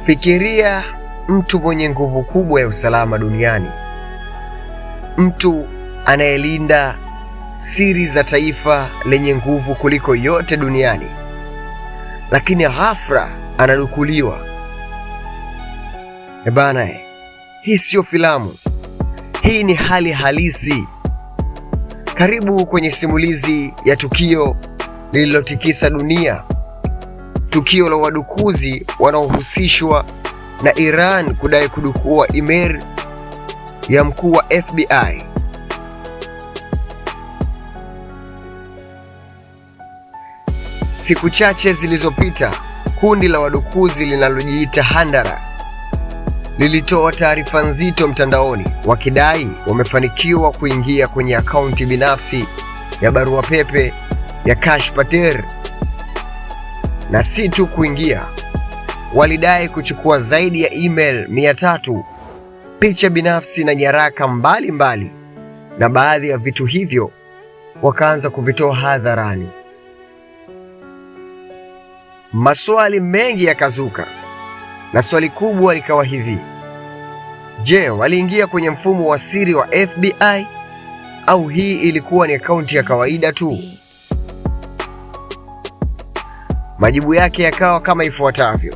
Fikiria mtu mwenye nguvu kubwa ya usalama duniani, mtu anayelinda siri za taifa lenye nguvu kuliko yote duniani, lakini ghafla anadukuliwa. Bana, hii sio filamu, hii ni hali halisi. Karibu kwenye simulizi ya tukio lililotikisa dunia, tukio la wadukuzi wanaohusishwa na Iran kudai kudukua email ya mkuu wa FBI. Siku chache zilizopita, kundi la wadukuzi linalojiita Handara lilitoa taarifa nzito mtandaoni wakidai wamefanikiwa kuingia kwenye akaunti binafsi ya barua pepe ya Kash Patel. Na si tu kuingia, walidai kuchukua zaidi ya email 300, picha binafsi na nyaraka mbalimbali, na baadhi ya vitu hivyo wakaanza kuvitoa hadharani. Maswali mengi yakazuka, na swali kubwa likawa hivi: je, waliingia kwenye mfumo wa siri wa FBI au hii ilikuwa ni akaunti ya kawaida tu? Majibu yake yakawa kama ifuatavyo.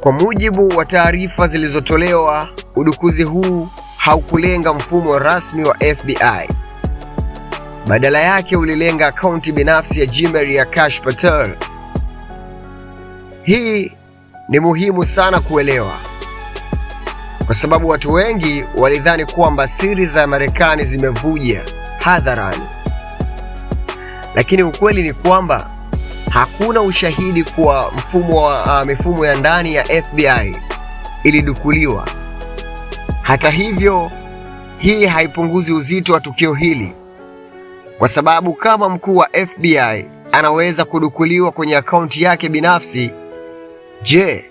Kwa mujibu wa taarifa zilizotolewa, udukuzi huu haukulenga mfumo rasmi wa FBI. Badala yake ulilenga akaunti binafsi ya Gmail ya Kash Patel. Hii ni muhimu sana kuelewa, kwa sababu watu wengi walidhani kwamba siri za Marekani zimevuja hadharani. Lakini ukweli ni kwamba hakuna ushahidi kuwa mifumo ya ndani ya FBI ilidukuliwa. Hata hivyo, hii haipunguzi uzito wa tukio hili, kwa sababu kama mkuu wa FBI anaweza kudukuliwa kwenye akaunti yake binafsi, je,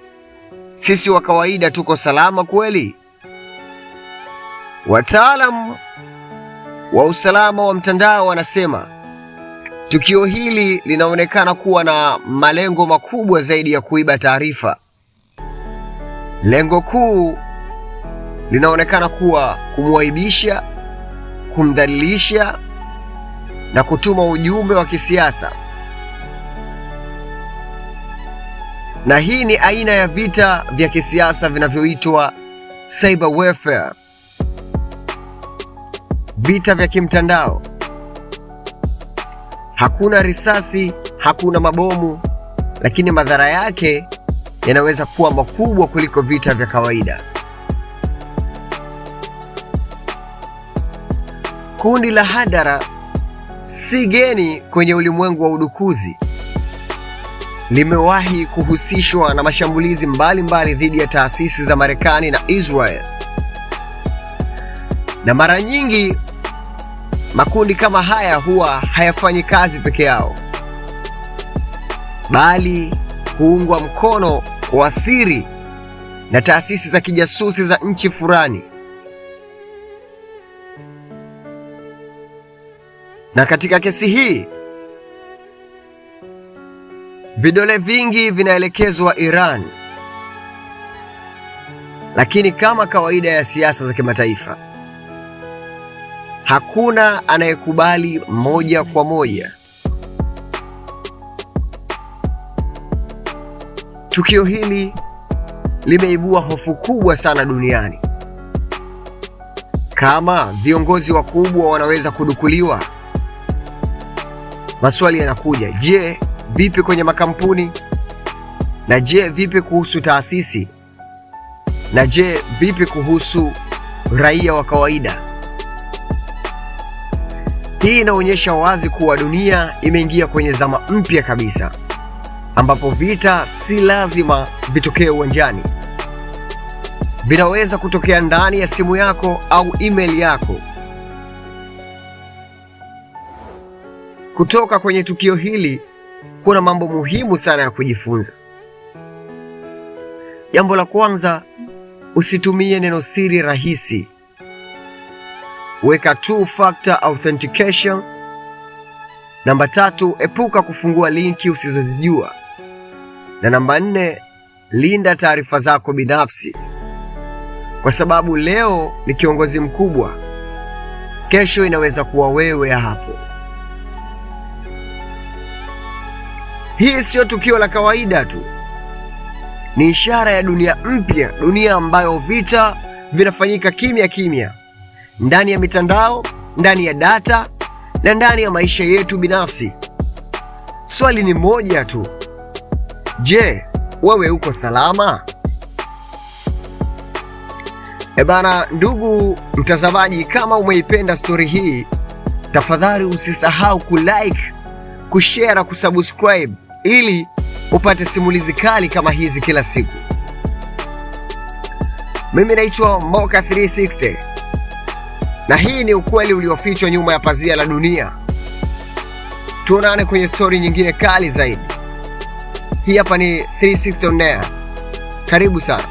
sisi wa kawaida tuko salama kweli? Wataalamu wa usalama wa mtandao wanasema tukio hili linaonekana kuwa na malengo makubwa zaidi ya kuiba taarifa. Lengo kuu linaonekana kuwa kumwaibisha, kumdhalilisha na kutuma ujumbe wa kisiasa. Na hii ni aina ya vita vya kisiasa vinavyoitwa cyber warfare, vita vya kimtandao. Hakuna risasi, hakuna mabomu, lakini madhara yake yanaweza kuwa makubwa kuliko vita vya kawaida. Kundi la Handara si geni kwenye ulimwengu wa udukuzi. Limewahi kuhusishwa na mashambulizi mbalimbali dhidi ya taasisi za Marekani na Israel. Na mara nyingi makundi kama haya huwa hayafanyi kazi peke yao, bali huungwa mkono kwa siri na taasisi za kijasusi za nchi fulani. Na katika kesi hii, vidole vingi vinaelekezwa Iran. Lakini kama kawaida ya siasa za kimataifa, hakuna anayekubali moja kwa moja. Tukio hili limeibua hofu kubwa sana duniani. Kama viongozi wakubwa wanaweza kudukuliwa, maswali yanakuja: je, vipi kwenye makampuni? Na je, vipi kuhusu taasisi? Na je, vipi kuhusu raia wa kawaida? Hii inaonyesha wazi kuwa dunia imeingia kwenye zama mpya kabisa, ambapo vita si lazima vitokee uwanjani. Vinaweza kutokea ndani ya simu yako au email yako. Kutoka kwenye tukio hili kuna mambo muhimu sana ya kujifunza. Jambo la kwanza, usitumie neno siri rahisi. Weka two factor authentication. Namba 3, epuka kufungua linki usizozijua. Na namba 4, linda taarifa zako binafsi, kwa sababu leo ni kiongozi mkubwa, kesho inaweza kuwa wewe hapo. Hii sio tukio la kawaida tu, ni ishara ya dunia mpya, dunia ambayo vita vinafanyika kimya kimya, ndani ya mitandao, ndani ya data na ndani ya maisha yetu binafsi. Swali ni moja tu. Je, wewe uko salama? Bana, ndugu mtazamaji, kama umeipenda story hii, tafadhali usisahau kulike, kushare na kusubscribe ili upate simulizi kali kama hizi kila siku. Mimi naitwa Moka 360 na hii ni ukweli uliofichwa nyuma ya pazia la dunia. Tuonane kwenye story nyingine kali zaidi. Hii hapa ni 360 on air. Karibu sana.